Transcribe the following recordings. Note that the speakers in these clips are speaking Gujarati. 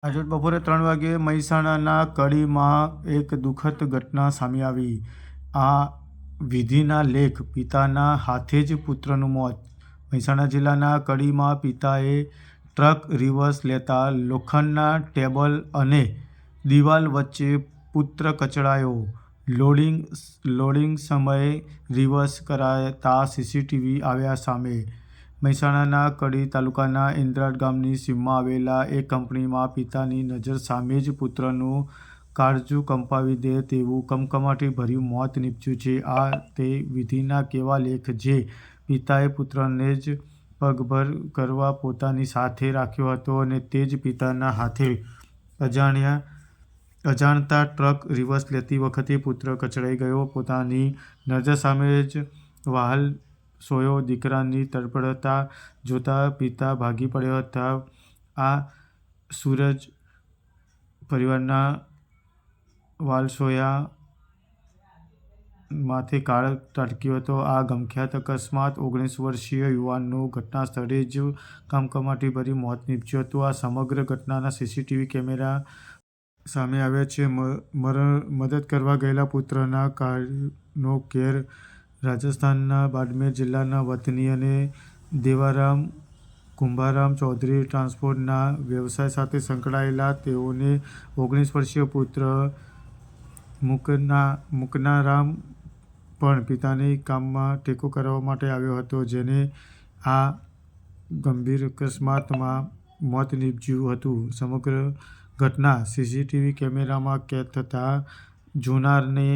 આજે બપોરે 3 વાગ્યે મહેસાણાના કડીમાં એક દુઃખદ ઘટના સામે આવી. આ વિધિના લેખ પિતાના હાથે જ પુત્રનું મોત. મહેસાણા જિલ્લાના કડીમાં પિતાએ ટ્રક રિવર્સ લેતા લોખંડના ટેબલ અને દિવાલ વચ્ચે પુત્ર કચડાયો. લોડિંગ સમયે રિવર્સ કરાતા સીસીટીવી આવ્યા સામે. મહેસાણાના કડી તાલુકાના ઇન્દ્રાટ ગામની સીમમાં આવેલા એક કંપનીમાં પિતાની નજર સામે જ પુત્રનું કાળજું કંપાવી દે તેવું કમકમાટીભર્યું મોત નીપજ્યું છે. આ તે વિધિના કેવા લેખ જે પિતાએ પુત્રને જ પગભર કરવા પોતાની સાથે રાખ્યો હતો અને તે જ પિતાના હાથે અજાણતા ટ્રક રિવર્સ લેતી વખતે પુત્ર કચડાઈ ગયો. પોતાની નજર સામે જ વ્હાલ સોયો દીકરાની તડફડતા જોતા પિતા ભાગી પડ્યા હતા. આ સૂરજ પરિવારના વાલસોયા માથે કાળ ત્રાટક્યો હતો. આ ગમખ્યાત અકસ્માત 19 વર્ષીય યુવાનનું ઘટના સ્થળે જ કમકમાટીભર્યું મોત નીપજ્યું હતું. આ સમગ્ર ઘટનાના સીસીટીવી કેમેરા સામે આવ્યા છે. મદદ કરવા ગયેલા પુત્રના કાળનો કેર રાજસ્થાનના બાડમેર જિલ્લાના વતની અને દેવારામ કુંભારામ ચૌધરી ટ્રાન્સપોર્ટના વ્યવસાય સાથે સંકળાયેલા તેઓને 19 વર્ષીય પુત્ર મુકનારામ પણ પિતાની કામમાં ટેકો કરવા માટે આવ્યો હતો, જેને આ ગંભીર અકસ્માતમાં મોત નીપજ્યું હતું. સમગ્ર ઘટના સીસીટીવી કેમેરામાં કેદ થતાં જોનારને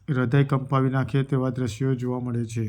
હૃદય કંપાવી નાખે તેવા દ્રશ્યો જોવા મળે છે.